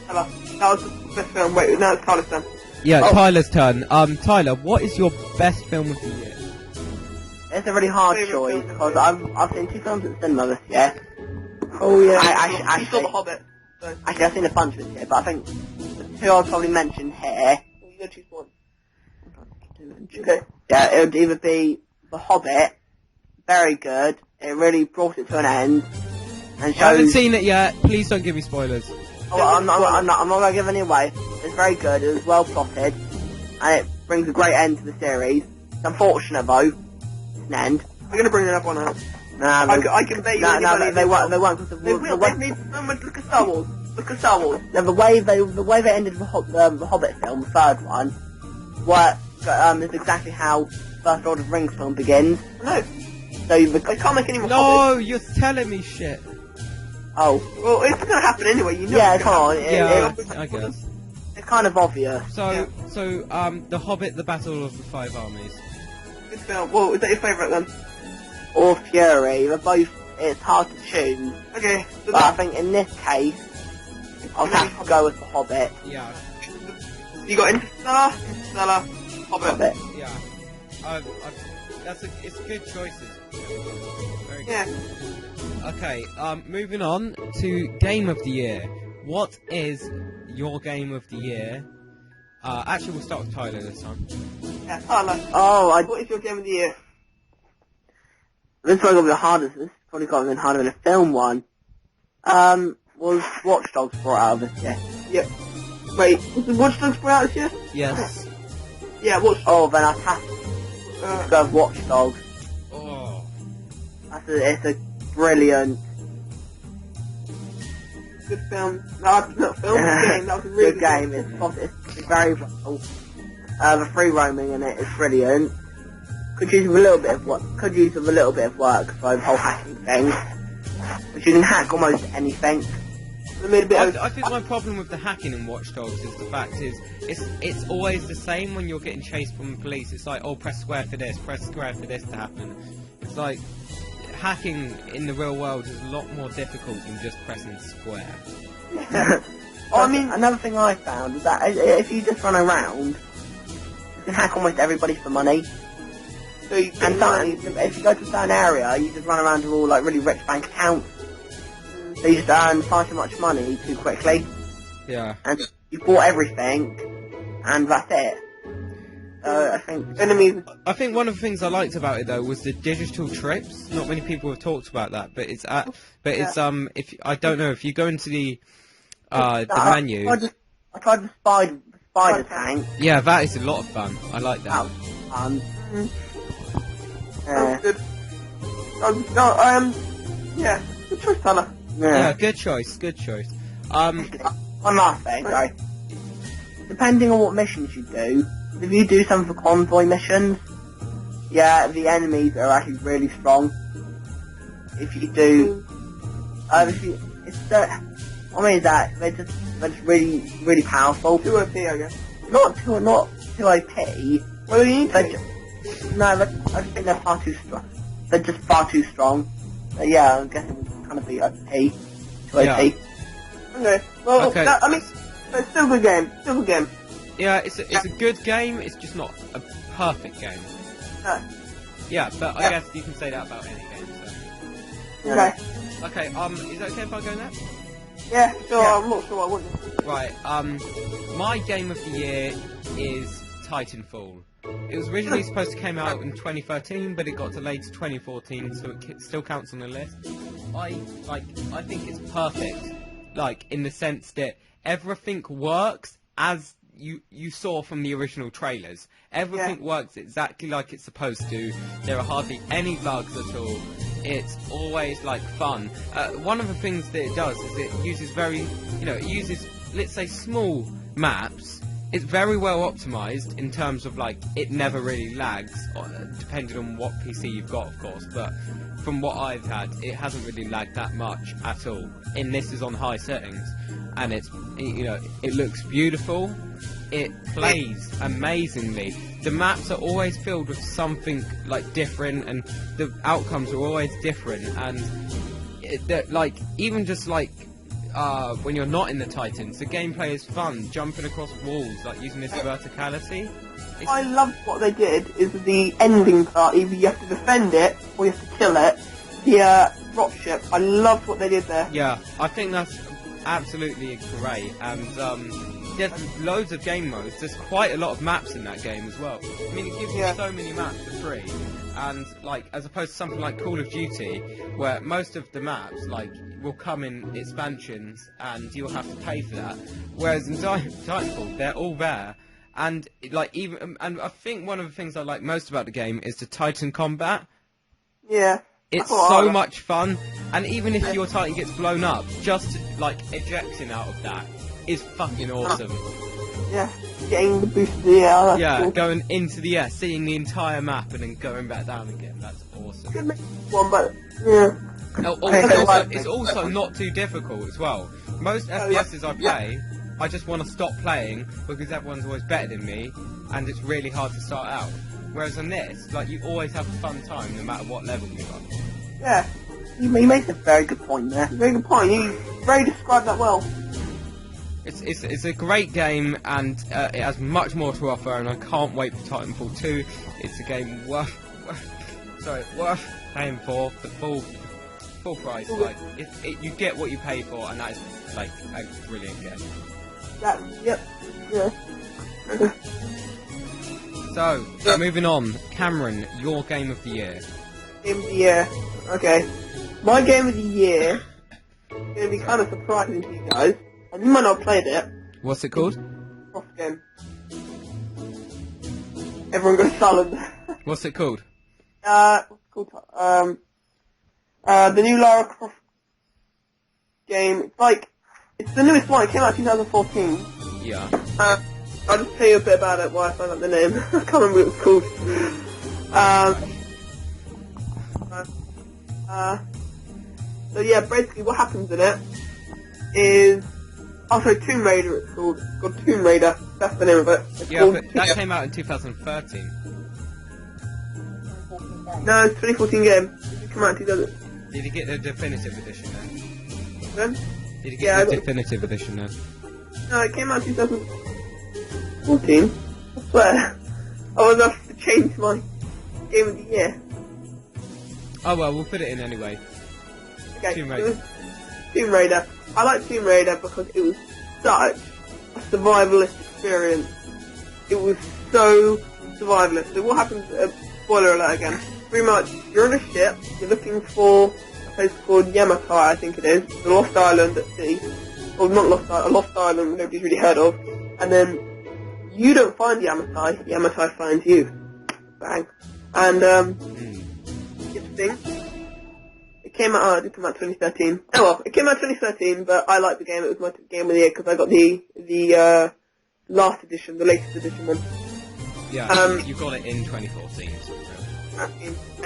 Tyler, that was the best film. Wait, now it's Tyler's turn. Yeah, Oh. Tyler's turn. Tyler, what is your best film of the year? It's a really hard Favourite choice film? because I've seen 2 films at the cinema this year. Oh yeah. I you saw The Hobbit. So, Actually, I've seen a bunch this year, but I think the 2 I'll probably mention here. you gotta choose one. Okay. Yeah, it would either be The Hobbit, very good. It really brought it to an end, and I haven't shows. seen it yet. Please don't give me spoilers. Oh, I'm not gonna give any away. It's very good. It was well plotted, and it brings a great end to the series. It's unfortunate though. It's an end. I'm gonna bring that one out. Nah, I can bet you. no, anybody they won't. They won't because They will. They made so much. Look at Star Wars. Look at Star Wars. No, the way they ended the Hobbit film, the third one, is exactly how First Lord of the Rings film begins. No, So I can't make any more Hobbits. No, you're telling me shit. oh Well, it's gonna happen anyway. You know. yeah, it's come gonna on, happen. Yeah, I guess. it's kind of obvious. So, The Hobbit, The Battle of the Five Armies. Good film. Well, is that your favourite then? Or Fury, they're both. It's hard to choose, Okay. So but I think in this case, I'll have to go with the Hobbit. Yeah, you got Interstellar, Hobbit. Hobbit. yeah. It's good choices. Very good. Yeah. Okay, moving on to Game of the Year. What is your Game of the Year? Actually, we'll start with Tyler this time. Yeah. Tyler. Oh, What is your game of the year? this is probably gonna be the hardest. This is probably gonna be harder than a film one. Was Watch Dogs brought out of this year? Yep. Wait, was the Watch Dogs brought out this year? Yes. Yeah, Watch. Oh, then I'd have to go with Watch Dogs. Oh. It's a brilliant. Good film. No, not film. Good game. That was a really good game. It's very well. The free roaming in it is brilliant. Could use with a little bit of work. Could use with a little bit of work for the whole hacking thing. But you can hack almost anything. They made a bit of. I think my problem with the hacking in Watch Dogs is the fact is it's always the same when you're getting chased from the police. It's like, oh, press square for this, press square for this to happen. It's like hacking in the real world is a lot more difficult than just pressing square. I mean, another thing I found is that if you just run around, you can hack almost everybody for money. So you And suddenly, if you go to a certain area, you just run around with all like really rich bank accounts. So you just earn far too much money too quickly, Yeah. and you bought everything, and that's it. So I think enemies. I think one of the things I liked about it though was the digital trips. Not many people have talked about that, but it's if I don't know if you go into the menu. I tried the spider tank. Yeah, that is a lot of fun. I like That that. was fun. That was good. Yeah. Good choice, Tyler. Yeah, good choice. Good choice. One last thing, sorry. Depending on what missions you do, if you do some for convoy missions, yeah, the enemies are actually really strong. If you do, I mean that they're just really, really powerful. Too OP, I guess. Not too OP. Well, you need But to. no, but I just think they're far too strong. They're just far too strong. But yeah, I'm guessing it's kind of be OP. Too OP. Yeah. Okay. Well, Okay. I mean, it's still a good game. Still a good game. Yeah, it's a good game. It's just not a perfect game. No. Yeah, but I guess you can say that about any game. So. Okay. Okay. Is it okay if I go next? Yeah, sure. Yeah. I'm not sure I wouldn't. Right. My game of the year is Titanfall. It was originally supposed to come out in 2013, but it got delayed to 2014, so it still counts on the list. I think it's perfect. Like in the sense that everything works as you saw from the original trailers. Everything works exactly like it's supposed to. There are hardly any bugs at all. It's always like fun. One of the things that it does is it uses it uses, let's say, small maps it's very well optimized in terms of like it never really lags, depending on what PC you've got, of course. But from what I've had, it hasn't really lagged that much at all. And this is on high settings, and it looks beautiful. It plays amazingly. The maps are always filled with something like different, and the outcomes are always different. And like even just like when you're not in the Titans, the gameplay is fun. Jumping across walls, like using this verticality. I loved what they did is the ending part. Either you have to defend it or you have to kill it. The dropship. I loved what they did there. Yeah, I think that's absolutely great. And there's loads of game modes. There's quite a lot of maps in that game as well. I mean, it gives you so many maps for free. And like, as opposed to something like Call of Duty, where most of the maps like will come in expansions, and you'll have to pay for that. Whereas in Titanfall, they're all there. And like and I think one of the things I like most about the game is the Titan combat. Yeah. It's so much fun, and even if your Titan gets blown up, just like ejecting out of that is fucking awesome. Yeah, getting the boost of the air. Yeah, cool. going into the air, seeing the entire map, and then going back down again. That's awesome. Could make one, but yeah. It's also not too difficult as well. Most FPSs I play, I just want to stop playing because everyone's always better than me, and it's really hard to start out. Whereas on this, like, you always have a fun time no matter what level you're on. Yeah. You made a very good point there. Very good point. You very described that well. It's a great game, and it has much more to offer, and I can't wait for Titanfall 2. It's a game worth paying for the full price. Like, you get what you pay for, and that is like a brilliant game. Yep. Yeah. So, moving on, Cameron, your game of the year. Game of the year. Okay. My game of the year is going to be kind of surprising to you guys, and you might not have played it. What's it called? Cross game. Everyone goes silent. What's it called? What's it called? The new Lara Croft game. It's the newest one. It came out in 2014. Yeah. I'll just tell you a bit about it while I find out the name. I can't remember what it was called. So yeah, basically what happens in it is... Tomb Raider it's called. It's called Tomb Raider. That's the name of it. But that came out in 2013. No, it's 2014 game. It came out in 2000. Did you get the definitive edition then? Then? Did you get the definitive edition then? No, it came out in 2014. I swear. I was asked to change my game of the year. Oh well, we'll put it in anyway. Okay, Tomb Raider. Tomb Raider. I like Tomb Raider because it was such a survivalist experience. It was so survivalist. So what happens, spoiler alert again, pretty much, you're on a ship, you're looking for a place called Yamatai, I think it is, the Lost Island at sea. Or not Lost Island, a Lost Island nobody's really heard of. And then, you don't find Yamatai, Yamatai finds you. Bang. And, interesting. It came out 2013. Oh well, it came out 2013, but I liked the game. It was my game of the year because I got the last edition, the latest edition one. Yeah, you got it in 2014.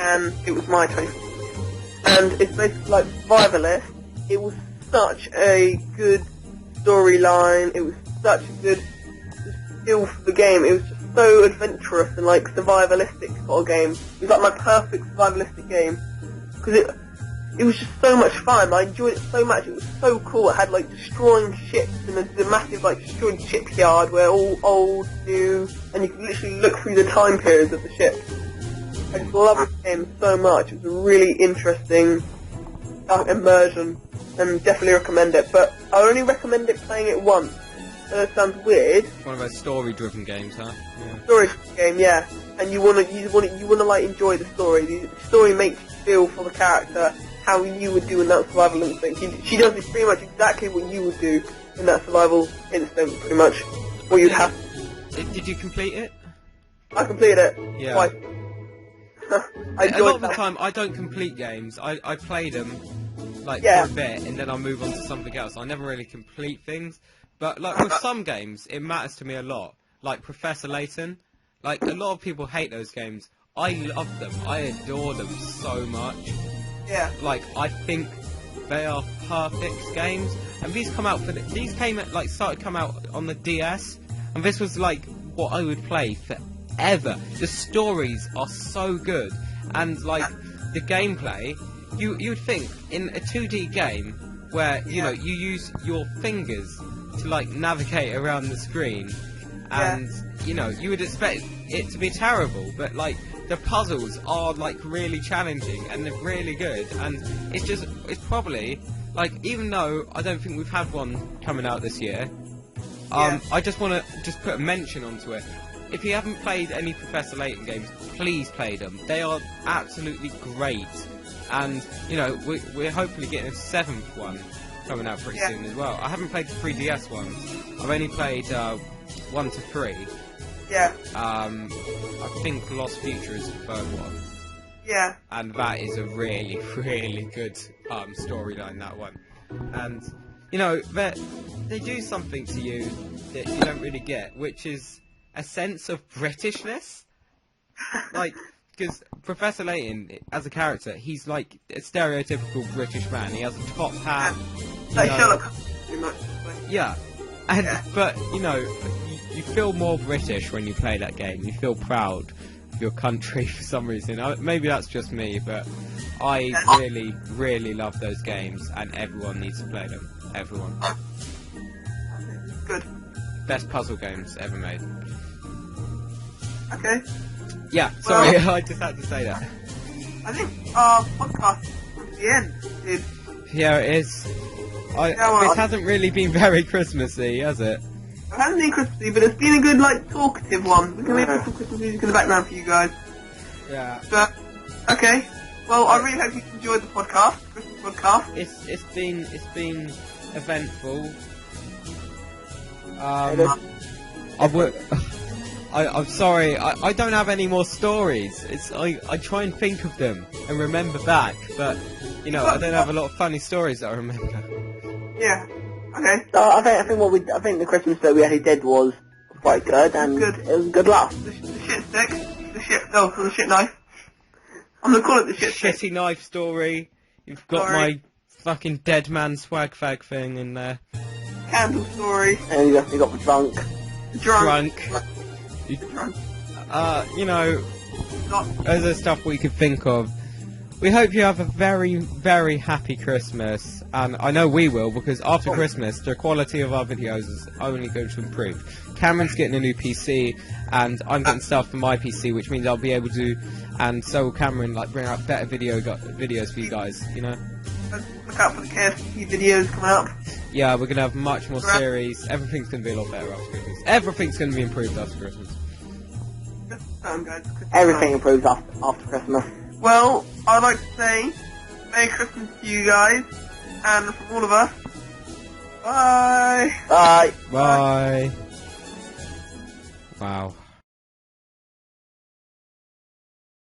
And it was my 2014. And it's basically like survivalist. It was such a good storyline. It was such a good feel for the game. It was just so adventurous and like survivalistic sort of game. It was like my perfect survivalistic game because it was just so much fun. I enjoyed it so much. It was so cool. It had like destroying ships and a massive like destroyed shipyard where all old, new, and you could literally look through the time periods of the ship. I just loved the game so much. It was a really interesting immersion, and definitely recommend it. But I only recommend it playing it once. That sounds weird. One of those story-driven games, huh? Yeah. Story game, yeah. And you wanna like enjoy the story. The story makes you feel for the character how you would do in that survival instinct. She does pretty much exactly what you would do in that survival instinct, pretty much. What you'd have. Did you complete it? I completed it. Yeah. Twice. A lot of the time, I don't complete games. I play them, like, for a bit, and then I'll move on to something else. I never really complete things. But like with some games, it matters to me a lot. Like Professor Layton. Like a lot of people hate those games. I love them. I adore them so much. Yeah. Like I think they are perfect games. And these come out these came at, like started come out on the DS, and this was like what I would play forever. The stories are so good, and like the gameplay, you'd think in a 2D game where you know you use your fingers to like navigate around the screen, and you know you would expect it to be terrible, but like the puzzles are like really challenging and they're really good, and it's probably like, even though I don't think we've had one coming out this year, I just want to just put a mention onto it. If you haven't played any Professor Layton games, please play them. They are absolutely great, and you know we're hopefully getting a 7th one coming out pretty soon as well. I haven't played the 3DS ones. I've only played 1 to 3. Yeah. I think Lost Future is the 3rd one. Yeah. And that is a really, really good storyline, that one. And, you know, they do something to you that you don't really get, which is a sense of Britishness. Like, because Professor Layton, as a character, he's like a stereotypical British man. He has a top hat. Like Sherlock Holmes, pretty much. Yeah. And, but, you know, you feel more British when you play that game. You feel proud of your country for some reason. Maybe that's just me, but I really, really love those games, and everyone needs to play them. Everyone. Good. Best puzzle games ever made. Okay. Yeah, sorry, I just had to say that. I think our podcast is the end, dude. Yeah, it is. This hasn't really been very Christmassy, has it? It hasn't been Christmassy, but it's been a good, like, talkative one. We can maybe put some Christmas music in the background for you guys. Yeah. But, okay. Well, I really hope you enjoyed the podcast, Christmas podcast. It's been eventful. I'm sorry, I don't have any more stories. I try and think of them and remember back, but you know I don't have a lot of funny stories that I remember. Yeah. Okay. So I think the Christmas that we actually did was quite good, and Good. it was a good laugh. The shit stick. The shit knife. I'm gonna call it the shit stick. Shitty knife story. You've got my fucking dead man swag fag thing in there. Candle story. And you got the drunk. Drunk. You know, those are stuff we could think of. We hope you have a very, very happy Christmas, and I know we will, because after Christmas, the quality of our videos is only going to improve. Cameron's getting a new PC, and I'm getting stuff for my PC, which means I'll be able to, and so will Cameron, like, bring out better videos for you guys, you know? Look out for the KFC videos coming up. Yeah, we're going to have much more series. Everything's going to be a lot better after Christmas. Everything's going to be improved after Christmas. Everything improves after Christmas. Well, I'd like to say Merry Christmas to you guys, and from all of us, bye! Bye! Bye. Wow.